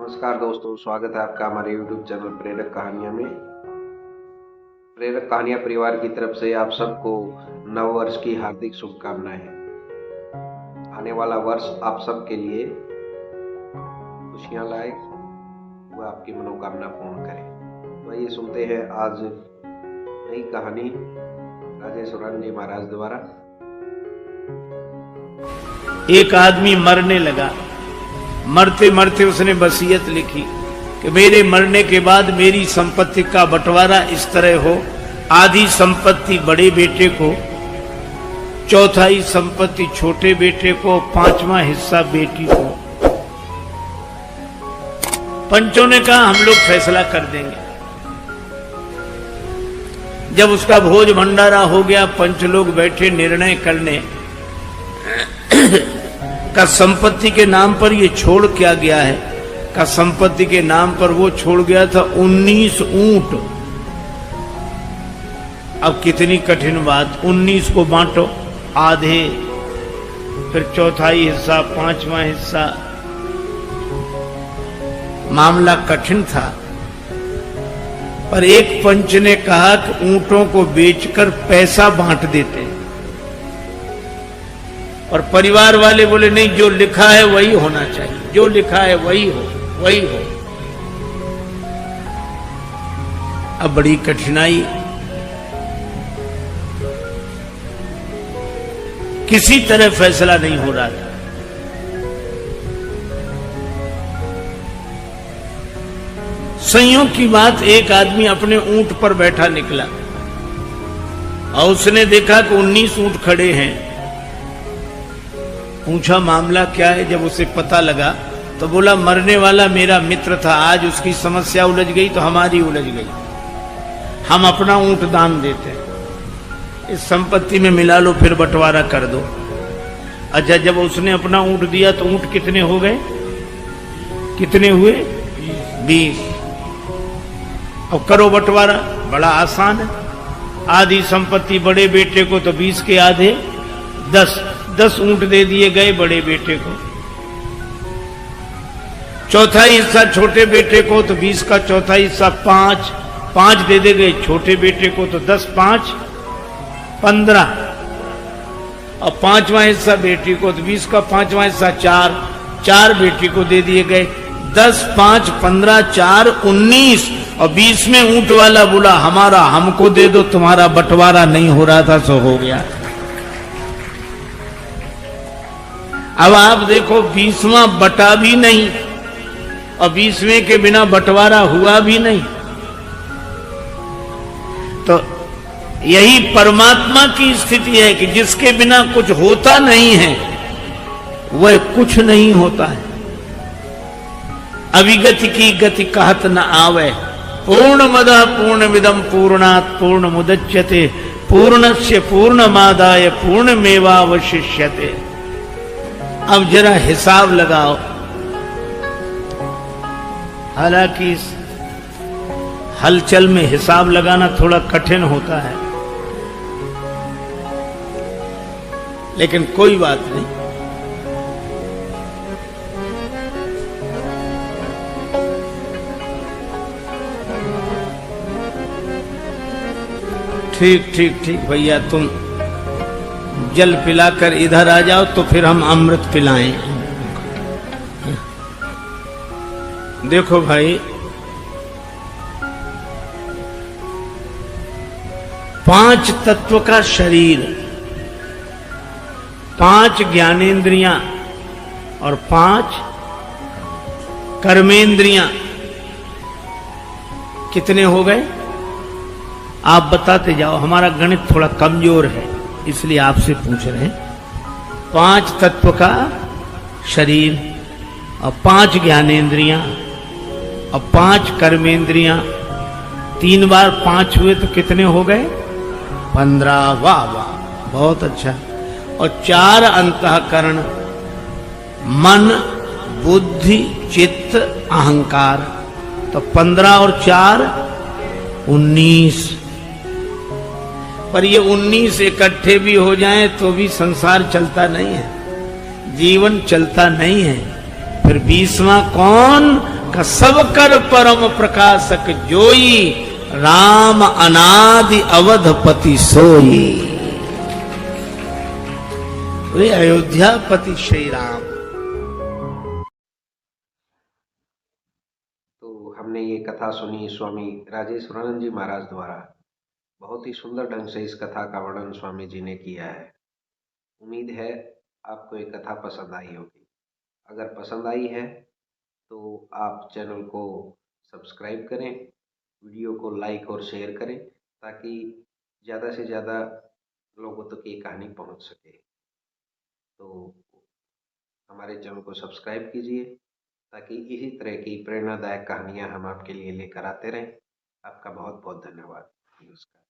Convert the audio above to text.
नमस्कार दोस्तों, स्वागत है आपका हमारे YouTube चैनल प्रेरक कहानियां में। प्रेरक कहानियां परिवार की तरफ से आप सबको नव वर्ष की हार्दिक शुभकामनाएं। आने वाला वर्ष आप सबके लिए खुशियां लाए, वह आपकी मनोकामना पूर्ण करे। तो आइए सुनते हैं आज नई कहानी राजेश्वरानंद जी महाराज द्वारा। एक आदमी मरने लगा। मरते मरते उसने वसीयत लिखी कि मेरे मरने के बाद मेरी संपत्ति का बंटवारा इस तरह हो, आधी संपत्ति बड़े बेटे को, चौथाई संपत्ति छोटे बेटे को, पांचवा हिस्सा बेटी को। पंचों ने कहा हम लोग फैसला कर देंगे। जब उसका भोज भंडारा हो गया, पंच लोग बैठे निर्णय करने का संपत्ति के नाम पर ये छोड़ क्या गया है। का संपत्ति के नाम पर वो छोड़ गया था 19 ऊंट। अब कितनी कठिन बात, 19 को बांटो आधे, फिर चौथाई हिस्सा, पांचवा हिस्सा। मामला कठिन था, पर एक पंच ने कहा कि ऊंटों को बेचकर पैसा बांट देते हैं। और परिवार वाले बोले नहीं, जो लिखा है वही होना चाहिए, जो लिखा है वही हो, वही हो। अब बड़ी कठिनाई, किसी तरह फैसला नहीं हो रहा था। संयोग की बात, एक आदमी अपने ऊंट पर बैठा निकला और उसने देखा कि 19 ऊंट खड़े हैं। पूछा मामला क्या है। जब उसे पता लगा तो बोला मरने वाला मेरा मित्र था, आज उसकी समस्या उलझ गई तो हमारी उलझ गई, हम अपना ऊंट दान देते हैं, इस संपत्ति में मिला लो, फिर बंटवारा कर दो। अच्छा, जब उसने अपना ऊंट दिया तो ऊंट कितने हो गए, कितने हुए? 20। अब करो बंटवारा, बड़ा आसान है। आधी संपत्ति बड़े बेटे को तो 20 के आधे 10 ऊंट दे दिए गए बड़े बेटे को। चौथाई हिस्सा छोटे बेटे को, तो 20 का चौथाई हिस्सा 5 दे दे गए छोटे बेटे को, तो 10 5 15। और पांचवा हिस्सा बेटी को, तो 20 का पांचवा हिस्सा 4 बेटी को दे दिए गए। 10 5 15 4 19। और 20 में ऊंट वाला बोला हमारा हमको दे दो, तुम्हारा बंटवारा नहीं हो रहा था सो हो गया। अब आप देखो, 20वां बटा भी नहीं और 20वें के बिना बंटवारा हुआ भी नहीं। तो यही परमात्मा की स्थिति है कि जिसके बिना कुछ होता नहीं है वह कुछ नहीं होता है। अविगति की गति कहत न आवे, पूर्णमदः पूर्णमिदं पूर्णात् पूर्णमुदच्यते, पूर्णस्य पूर्णमादाय पूर्णमेवावशिष्यते। अब जरा हिसाब लगाओ। हालांकि इस हलचल में हिसाब लगाना थोड़ा कठिन होता है, लेकिन कोई बात नहीं। ठीक भैया, तुम जल पिलाकर इधर आ जाओ तो फिर हम अमृत पिलाएं। देखो भाई, 5 तत्व का शरीर, 5 ज्ञानेंद्रियां और 5 कर्मेंद्रियां, कितने हो गए? आप बताते जाओ, हमारा गणित थोड़ा कमजोर है इसलिए आपसे पूछ रहे हैं। 5 तत्व का शरीर और 5 ज्ञानेंद्रियां और 5 कर्मेंद्रियां, 3 बार 5 हुए तो कितने हो गए? 15। वाह वाह, बहुत अच्छा। और 4 अंतःकरण, मन बुद्धि चित्त अहंकार, तो 15 और 4 19। पर ये 19 इकट्ठे भी हो जाएं तो भी संसार चलता नहीं है, जीवन चलता नहीं है। फिर 20वां कौन? का सब कर परम प्रकाशक जोई, राम अनादि अवधपति सोई। वे अयोध्यापति श्री राम। तो हमने ये कथा सुनी स्वामी राजेश्वरानंद जी महाराज द्वारा। बहुत ही सुंदर ढंग से इस कथा का वर्णन स्वामी जी ने किया है। उम्मीद है आपको ये कथा पसंद आई होगी। अगर पसंद आई है तो आप चैनल को सब्सक्राइब करें, वीडियो को लाइक और शेयर करें, ताकि ज़्यादा से ज़्यादा लोगों तक ये कहानी पहुंच सके। तो हमारे चैनल को सब्सक्राइब कीजिए ताकि इसी तरह की प्रेरणादायक कहानियां हम आपके लिए लेकर आते रहें। आपका बहुत बहुत धन्यवाद। नमस्कार।